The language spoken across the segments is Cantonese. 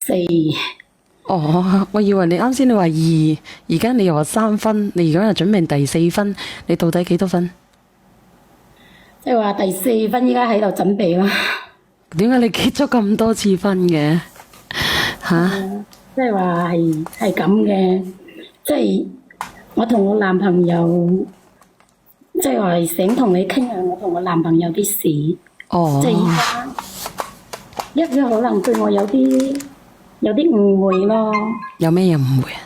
4。哦，我以為你啱先你話2，而家你又話3分，你而家又準備第4分，你到底幾多分？即係話第4分依家喺度準備啦。點解你結咗咁多次婚嘅？吓？即係話係咁嘅，即係我同我男朋友，即係話想同你傾下我同我男朋友啲事。哦，即係依家可能對我有啲誤會咯。有咩嘢誤會啊？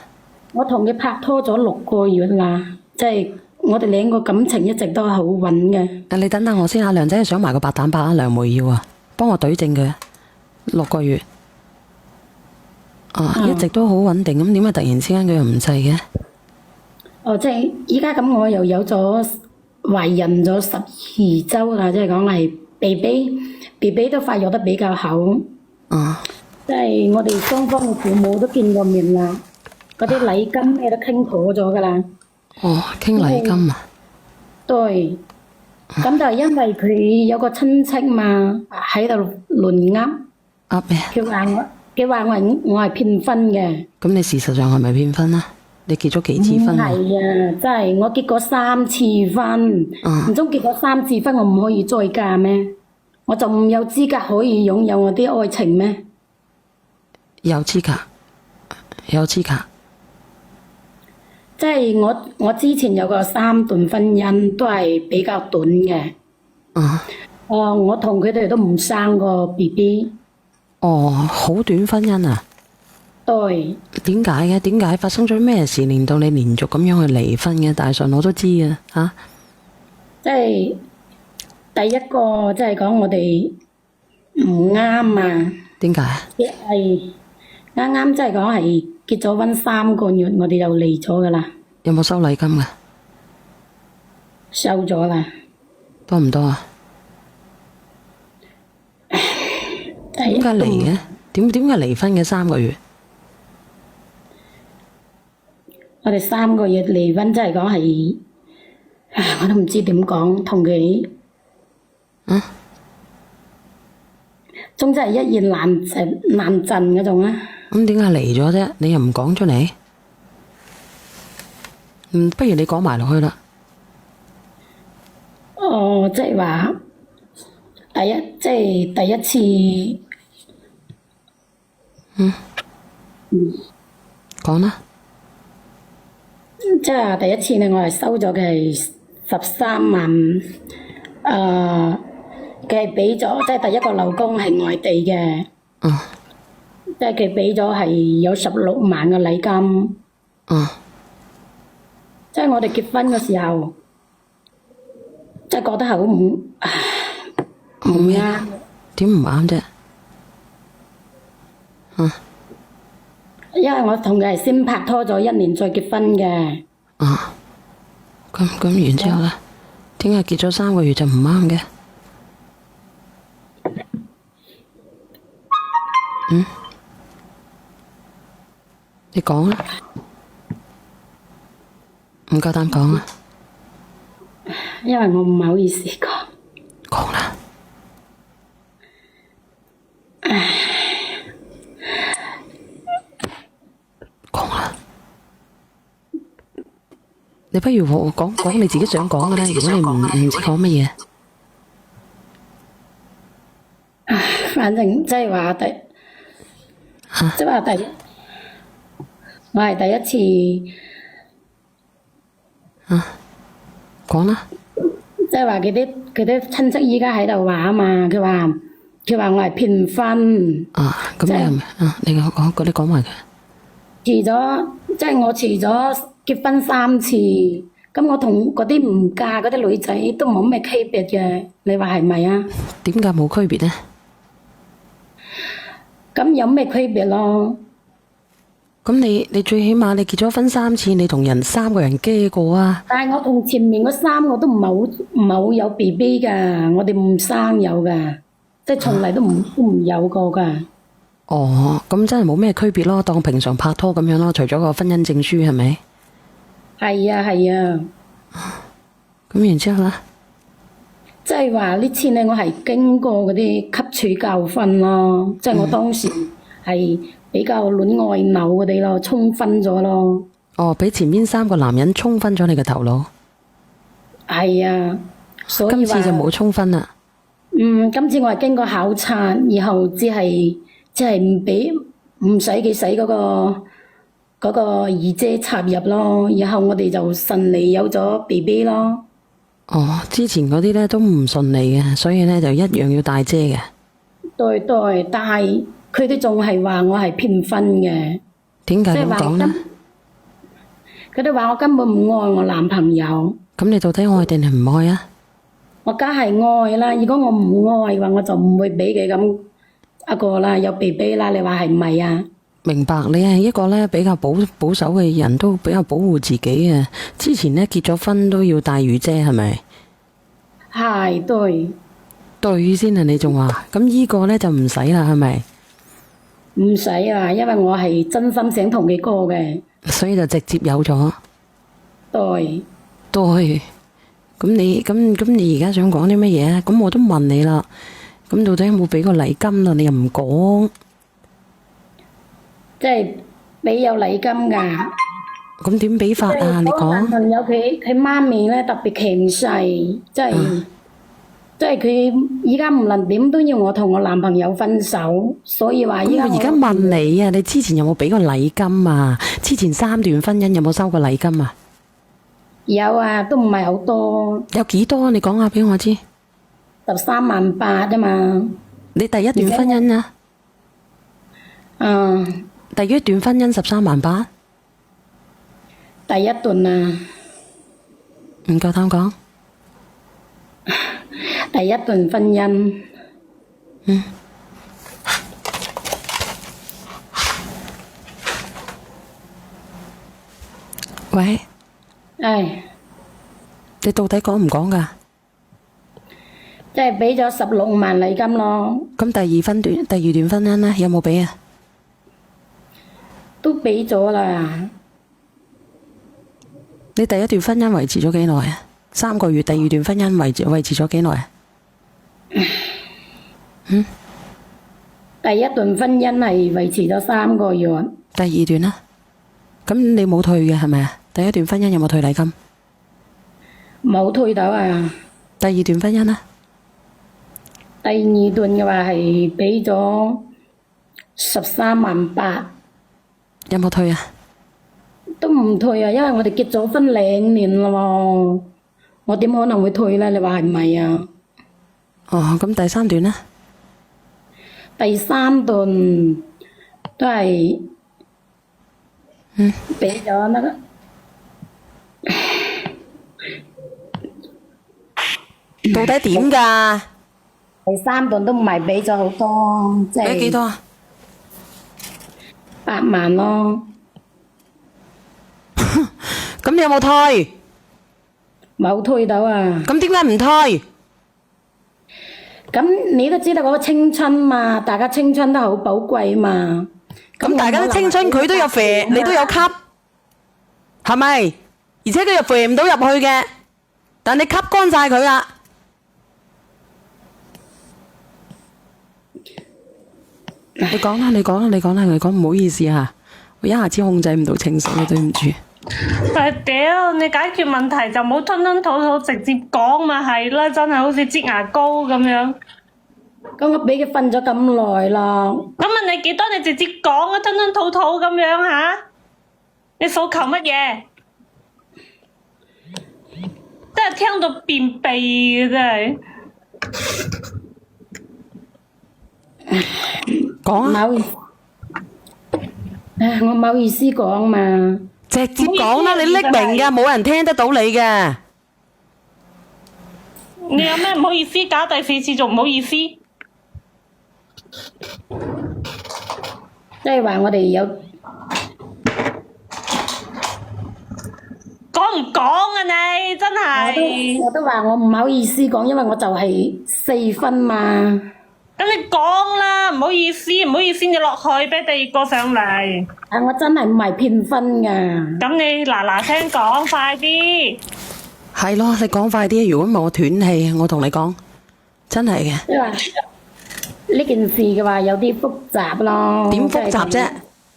我同佢拍拖咗6個月啦，即係我哋2個感情一直都係好穩嘅。你等等我先啊，梁仔想埋個白蛋白啊，梁梅要啊，幫我懟正佢6個月。一直都好穩定，咁點解突然之間佢又唔制嘅？即係依家咁，我又有咗懷孕咗12週啦，即係講係 BB 都發育得比較好。即係我哋雙方嘅父母都見過面啦，嗰啲禮金咩都傾妥咗噶啦。傾禮金啊？對，咁就係因為佢有個親戚嘛喺度亂噏咩？佢話我係騙婚嘅。咁你事實上係咪騙婚啊？你結咗幾次婚啊？唔係啊，真係我結過3次婚，唔通結過3次婚我唔可以再嫁咩？我就唔有資格可以擁有我啲愛情咩？有資格。即係我之前有個3段婚姻都係比較短嘅。我同佢哋都唔生過 BB。好短婚姻啊？對。點解嘅？點解發生咗咩事令到你連續咁樣去離婚嘅？大順我都知啊，吓。即係第一個，即係講我哋唔啱啊。點解啊？係啱，即係講係結咗婚3個月，我哋就離咗噶啦。有冇收禮金噶？收咗啦。多唔多啊？點解離嘅？點解離婚嘅3個月？我哋3個月離婚，即係講係，我都唔知點講，同佢，總之係一言難盡嗰種啊。咁點解離咗啫？你又唔講出嚟？不如你講埋落去啦。即係話第一次。講啦。即係第一次咧，我係收咗佢13萬，佢係俾咗，即係第一個老公係外地嘅。即係佢俾咗係有16萬嘅禮金。即係我哋結婚嘅時候，即係覺得係好唔啱。點唔啱啫？因為我同佢係先拍拖咗1年再結婚嘅。咁然之後咧，點解結咗3個月就唔啱嘅？你講啦，唔夠膽講啊？因為我唔好意思講。講啦。你不如我講你自己想講嘅啦，如果你唔知講乜嘢。反正即係話我係第一次。講啦。即係話佢啲親戚依家喺度話啊嘛，佢話我係騙婚。咁你係咪？你講埋佢。即係我遲咗結婚3次，咁我同嗰啲唔嫁嗰啲女仔都冇咩區別嘅，你話係咪啊？點解冇區別呢？咁有咩區別咯？咁你最起碼你結咗婚3次，你同3個人驚過啊？但係我同前面嗰3個都唔係好有 BB 噶，我哋唔生有噶，即係從嚟都唔有過噶。咁真係冇咩區別咯，當平常拍拖咁樣咯，除咗個婚姻證書係咪？係啊。咁然之後咧？即係話呢次咧，我係經過嗰啲吸取教訓咯，即係我當時係比較戀愛腦嗰啲咯，沖昏咗咯。哦，俾前面3個男人沖昏咗你嘅頭腦。係啊，所以今次就冇沖昏啦。今次我係經過考察，然後只係唔使佢使嗰個二姐插入咯，然後我哋就順利有咗 BB 咯。哦，之前嗰啲咧都唔順利嘅，所以咧就一樣要帶遮嘅。對，但係佢哋仲係話我係騙婚嘅。點解咁講呢？佢哋話我根本唔愛我男朋友。咁你到底愛定係唔愛啊？我梗係愛啦，如果我唔愛嘅話，我就唔會俾佢咁一個啦，有 BB 啦。你話係唔係啊？明白，你係一個咧比較保守嘅人，都比較保護自己啊。之前咧結咗婚都要帶雨遮，係咪？係，對先啊！你仲話咁呢個咧就唔使啦，係咪？唔使啦，因為我係真心想同佢過嘅，所以就直接有咗。對，咁你而家想講啲乜嘢啊？咁我都問你啦，咁到底有冇俾個禮金啊？你又唔講。即係俾有禮金㗎。咁點俾法啊？你講。男朋友佢媽咪咧特別強勢，即係佢依家唔論點都要我同我男朋友分手，所以話依家我而家問你啊，你之前有冇俾過禮金啊？之前3段婚姻有冇收過禮金啊？有啊，都唔係好多。有幾多？你講下俾我知。13.8萬啫嘛。你第一段婚姻啊？第一段婚姻13.8萬。第一段啊。唔夠膽講。第一段婚姻。喂。你到底講唔講㗎？即係俾咗16萬禮金咯。咁第二段婚姻呢？有冇俾啊？都俾咗啦。你第一段婚姻維持咗幾耐啊？3個月。第二段婚姻維持咗幾耐啊？第一段婚姻係維持咗3個月。第二段呢？咁你冇退嘅係咪啊？第一段婚姻有冇退禮金？冇退到啊。第二段婚姻呢？第二段嘅話係俾咗13.8萬。有冇退啊？都唔退啊，因為我哋結咗婚2年啦喎，我點可能會退呢？你話係唔係啊？哦，咁第三段呢？第三段都係俾咗那個到底點㗎？第三段都唔係俾咗好多，即係俾幾多啊？8萬咯。咁你有冇退？冇退到啊！咁點解唔退？咁你都知道嗰個青春嘛，大家青春都好寶貴嘛。咁大家都青春，佢都有肥，你都有吸，係咪？而且佢又肥唔到入去嘅，但你吸乾晒佢啦。你講啦，你講，唔好意思啊，我一下子控制唔到情緒，對唔住。但係屌，你解決問題就冇吞吞吐吐直接講嘛係啦，真係好似擠牙膏咁樣。咁我俾佢瞓咗咁耐啦。咁問你幾多，你直接講啊，吞吞吐吐咁樣吓？你訴求乜嘢？真係聽到便秘嘅真係。講啊！唔好意思，我唔好意思講嘛。直接講啦，你匿名㗎，冇人聽得到你嘅。你有咩唔好意思？搞第4次仲唔好意思？即係話我哋有講唔講啊你？真係。我都話我唔好意思講，因為我就係4分嘛。咁你講啦，唔好意思，唔好意思，你落去俾第二個上嚟。我真係唔係騙婚噶。咁你嗱聲講，快啲。係咯，你講快啲，如果唔係我斷氣，我同你講，真係嘅。呢件事嘅話有啲複雜咯。點複雜啫？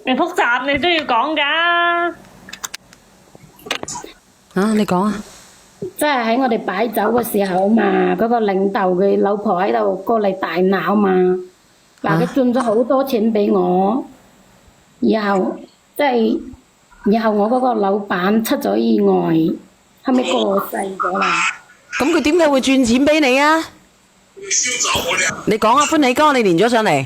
你複雜你都要講㗎。啊，你講啊！即係喺我哋擺酒嘅時候嘛，嗰個領導嘅老婆喺度過嚟大鬧嘛，話佢轉咗好多錢俾我，然後即係然後我嗰個老闆出咗意外，後尾過世咗啦。咁佢點解會轉錢俾你啊？你講啊，歡喜哥，你連咗上嚟。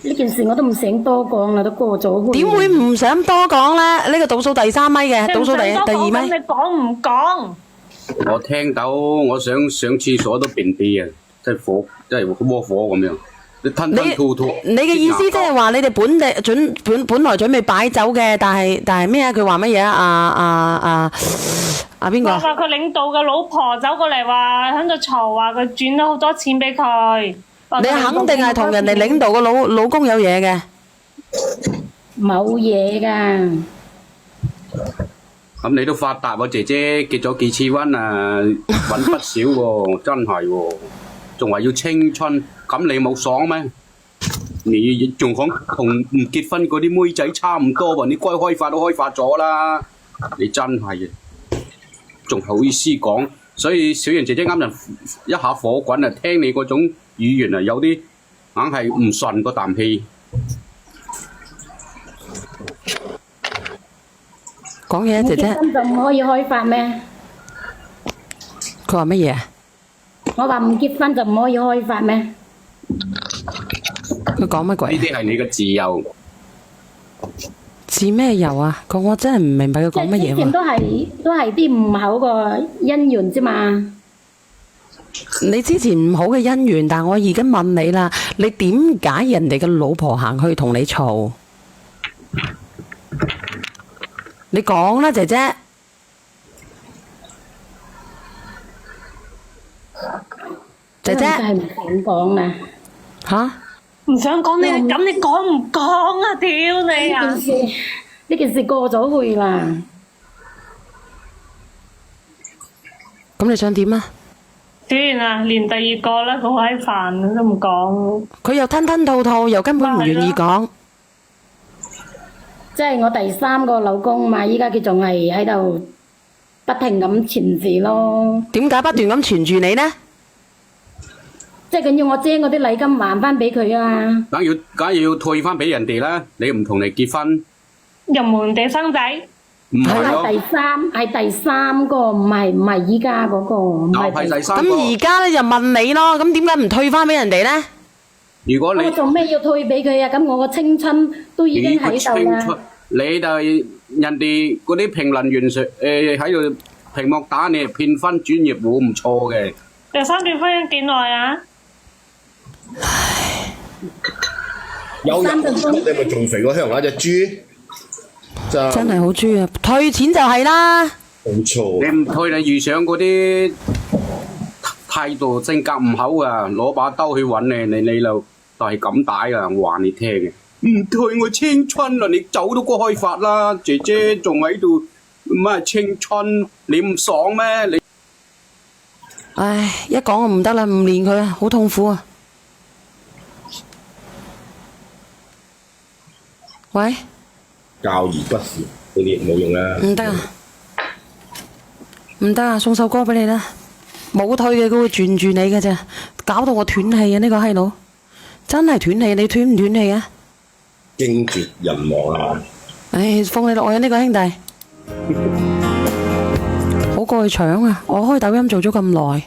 呢件事我都唔想多講啦，都過咗去。點會唔想多講咧？呢個倒數第3米嘅，倒數第2米。你講唔講？我聽到，我想上廁所都便秘啊！真係火，真係窩火咁樣。你吞吞吐吐。你嘅意思即係話你哋本來準備擺酒嘅，但係咩啊？佢話乜嘢啊？邊個？話佢領導嘅老婆走過嚟話喺度嘈，話佢轉咗好多錢俾佢。你肯定係同人哋領導個老公有嘢嘅。冇嘢㗎。咁你都發達喎，姐姐結咗幾次婚啊，揾不少喎，真係喎，仲話要青春，咁你冇爽咩？你仲講同唔結婚嗰啲妹仔差唔多喎，你該開發都開發咗啦，你真係，仲好意思講，所以小妍姐姐啱人一下火滾啊，聽你嗰種語言啊，有啲硬係唔順個啖氣。講嘢啊，姐姐。結婚就唔可以開發咩？佢話乜嘢啊？我話唔結婚就唔可以開發咩？佢講乜鬼？呢啲係你嘅自由。自咩由啊？我真係唔明白佢講乜嘢之前都係啲唔好嘅姻緣啫嘛。你之前唔好嘅姻緣，但我而家問你啦，你點解人哋嘅老婆行去同你嘈？你講啦，姐姐。姐姐。係唔想講啦。吓？唔想講你咁，你講唔講啊？屌你啊！呢件事過咗去啦。咁你想點啊？算啦，連第二個啦，好閪煩都唔講。佢又吞吞吐吐，又根本唔願意講。即係我第3個老公嘛，依家佢仲係喺度不停咁纏住咯。點解不斷咁纏住你呢？即係佢要我將嗰啲禮金還翻俾佢啊！梗要退翻俾人哋啦！你唔同你結婚，又冇人哋生仔。唔係咯？係第三個，唔係依家嗰個。唔係第三個。咁而家咧就問你咯，咁點解唔退翻俾人哋呢？如果你我做咩要退俾佢啊？咁我個青春都已經喺度啦。你就係人哋嗰啲評論員喺度屏幕打你騙婚專業戶唔錯嘅。第3段婚姻幾耐啊？有人你咪仲肥過香港隻豬，真係好豬啊！退錢就係啦，冇錯。你唔退，你遇上嗰啲態度性格唔好啊，攞把刀去揾你就係咁打啊！我話你聽嘅，唔退我青春啦，你走都過開發啦，姐姐仲喺度乜青春，你唔爽咩？你唉，一講我唔得啦，唔練佢啊，好痛苦啊！喂，教而不是，呢啲冇用啦。唔得啊，唔得啊，送首歌俾你啦。冇退嘅，佢會轉住你嘅咋，搞到我斷氣啊！呢個閪佬真係斷氣，你斷唔斷氣啊？驚絕人亡啊！唉，放你落去啊！呢個兄弟，好過去搶啊！我開抖音做咗咁耐。